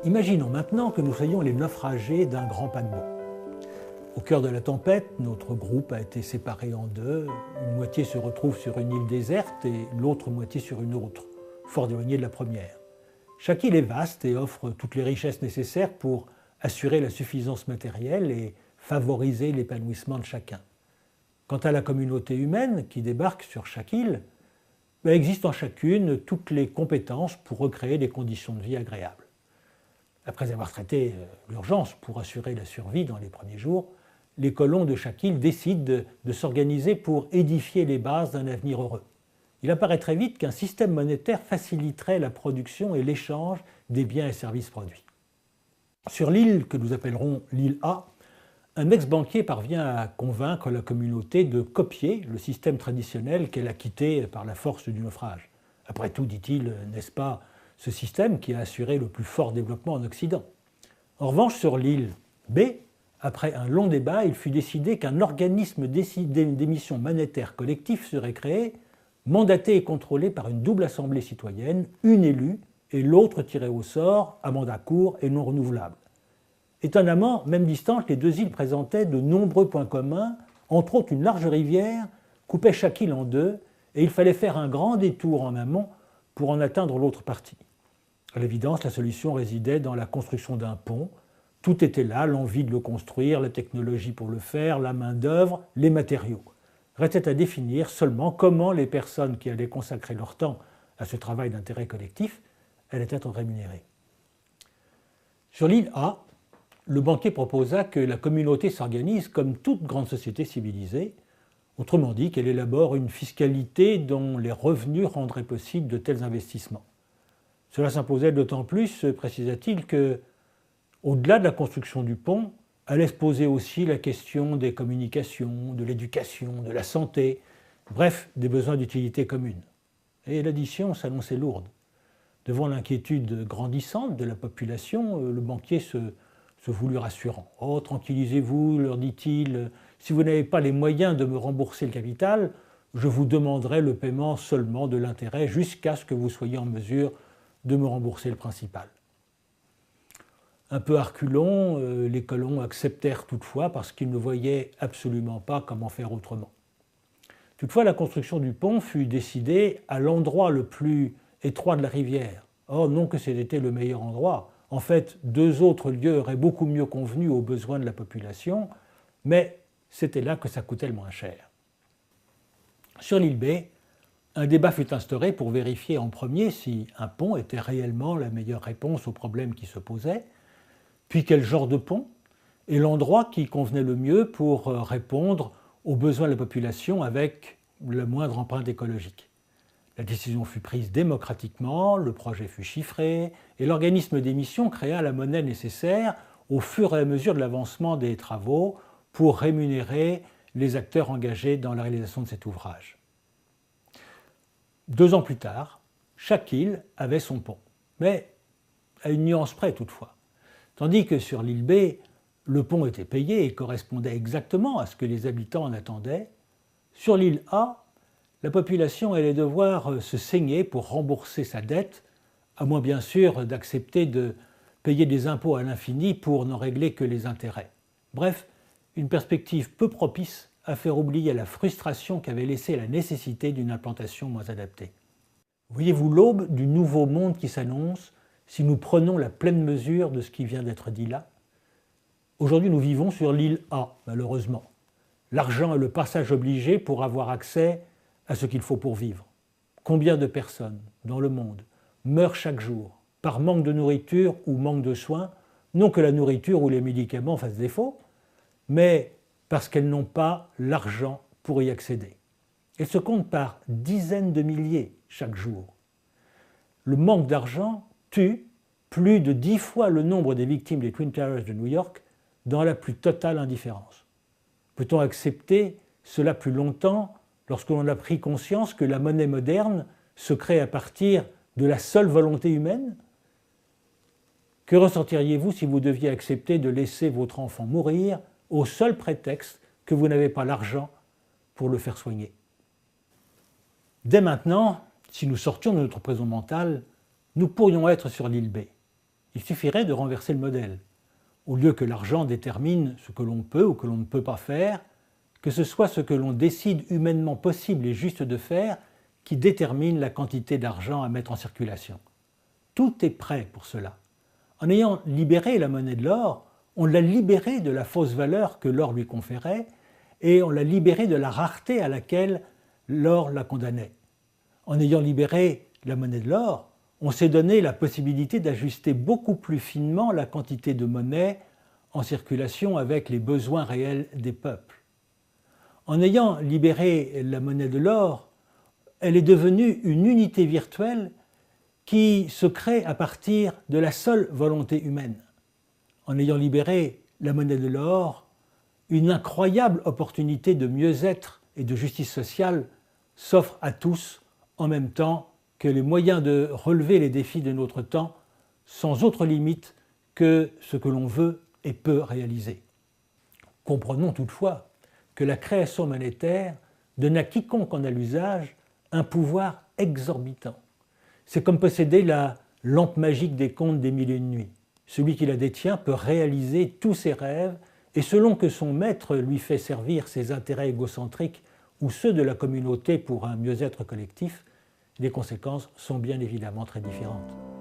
Imaginons maintenant que nous soyons les naufragés d'un grand paquebot. Au cœur de la tempête, notre groupe a été séparé en deux. Une moitié se retrouve sur une île déserte et l'autre moitié sur une autre, fort éloignée de la première. Chaque île est vaste et offre toutes les richesses nécessaires pour assurer la suffisance matérielle et favoriser l'épanouissement de chacun. Quant à la communauté humaine qui débarque sur chaque île, il existe en chacune toutes les compétences pour recréer des conditions de vie agréables. Après avoir traité l'urgence pour assurer la survie dans les premiers jours, les colons de chaque île décident de s'organiser pour édifier les bases d'un avenir heureux. Il apparaît très vite qu'un système monétaire faciliterait la production et l'échange des biens et services produits. Sur l'île que nous appellerons l'île A, un ex-banquier parvient à convaincre la communauté de copier le système traditionnel qu'elle a quitté par la force du naufrage. Après tout, dit-il, n'est-ce pas ce système qui a assuré le plus fort développement en Occident? En revanche, sur l'île B, après un long débat, il fut décidé qu'un organisme d'émission monétaire collectif serait créé, mandaté et contrôlé par une double assemblée citoyenne, une élue et l'autre tirée au sort à mandat court et non renouvelable. Étonnamment, même distante, les deux îles présentaient de nombreux points communs, entre autres une large rivière coupait chaque île en deux et il fallait faire un grand détour en amont pour en atteindre l'autre partie. À l'évidence, la solution résidait dans la construction d'un pont. Tout était là, l'envie de le construire, la technologie pour le faire, la main-d'œuvre, les matériaux. Restait à définir seulement comment les personnes qui allaient consacrer leur temps à ce travail d'intérêt collectif allaient être rémunérées. Sur l'île A, le banquier proposa que la communauté s'organise comme toute grande société civilisée, autrement dit qu'elle élabore une fiscalité dont les revenus rendraient possible de tels investissements. Cela s'imposait d'autant plus, précisa-t-il, que, au-delà de la construction du pont, allait se poser aussi la question des communications, de l'éducation, de la santé, bref, des besoins d'utilité commune. Et l'addition s'annonçait lourde. Devant l'inquiétude grandissante de la population, le banquier se voulut rassurant. « Oh, tranquillisez-vous, leur dit-il, si vous n'avez pas les moyens de me rembourser le capital, je vous demanderai le paiement seulement de l'intérêt jusqu'à ce que vous soyez en mesure de me rembourser le principal. » Un peu à reculons, les colons acceptèrent toutefois parce qu'ils ne voyaient absolument pas comment faire autrement. Toutefois, la construction du pont fut décidée à l'endroit le plus étroit de la rivière. Or, non que c'était le meilleur endroit. En fait, deux autres lieux auraient beaucoup mieux convenu aux besoins de la population, mais c'était là que ça coûtait le moins cher. Sur l'île B, un débat fut instauré pour vérifier en premier si un pont était réellement la meilleure réponse aux problèmes qui se posaient, puis quel genre de pont, et l'endroit qui convenait le mieux pour répondre aux besoins de la population avec le moindre empreinte écologique. La décision fut prise démocratiquement, le projet fut chiffré, et l'organisme d'émission créa la monnaie nécessaire au fur et à mesure de l'avancement des travaux pour rémunérer les acteurs engagés dans la réalisation de cet ouvrage. 2 ans plus tard, chaque île avait son pont, mais à une nuance près toutefois. Tandis que sur l'île B, le pont était payé et correspondait exactement à ce que les habitants en attendaient, sur l'île A, la population allait devoir se saigner pour rembourser sa dette, à moins bien sûr d'accepter de payer des impôts à l'infini pour n'en régler que les intérêts. Bref, une perspective peu propice à faire oublier la frustration qu'avait laissée la nécessité d'une implantation moins adaptée. Voyez-vous l'aube du nouveau monde qui s'annonce si nous prenons la pleine mesure de ce qui vient d'être dit là? Aujourd'hui, nous vivons sur l'île A, malheureusement. L'argent est le passage obligé pour avoir accès à ce qu'il faut pour vivre. Combien de personnes dans le monde meurent chaque jour par manque de nourriture ou manque de soins, non que la nourriture ou les médicaments fassent défaut, mais parce qu'elles n'ont pas l'argent pour y accéder. Elles se comptent par dizaines de milliers chaque jour. Le manque d'argent tue plus de 10 fois le nombre des victimes des Twin Towers de New York dans la plus totale indifférence. Peut-on accepter cela plus longtemps lorsque l'on a pris conscience que la monnaie moderne se crée à partir de la seule volonté humaine? Que ressentiriez-vous si vous deviez accepter de laisser votre enfant mourir au seul prétexte que vous n'avez pas l'argent pour le faire soigner? Dès maintenant, si nous sortions de notre prison mentale, nous pourrions être sur l'île B. il suffirait de renverser le modèle. Au lieu que l'argent détermine ce que l'on peut ou que l'on ne peut pas faire, que ce soit ce que l'on décide humainement possible et juste de faire qui détermine la quantité d'argent à mettre en circulation. Tout est prêt pour cela. En ayant libéré la monnaie de l'or, on l'a libérée de la fausse valeur que l'or lui conférait et on l'a libérée de la rareté à laquelle l'or la condamnait. En ayant libéré la monnaie de l'or, on s'est donné la possibilité d'ajuster beaucoup plus finement la quantité de monnaie en circulation avec les besoins réels des peuples. En ayant libéré la monnaie de l'or, elle est devenue une unité virtuelle qui se crée à partir de la seule volonté humaine. En ayant libéré la monnaie de l'or, une incroyable opportunité de mieux-être et de justice sociale s'offre à tous en même temps que les moyens de relever les défis de notre temps sans autre limite que ce que l'on veut et peut réaliser. Comprenons toutefois que la création monétaire donne à quiconque en a l'usage un pouvoir exorbitant. C'est comme posséder la lampe magique des contes des mille et une nuits. Celui qui la détient peut réaliser tous ses rêves et selon que son maître lui fait servir ses intérêts égocentriques ou ceux de la communauté pour un mieux-être collectif, les conséquences sont bien évidemment très différentes.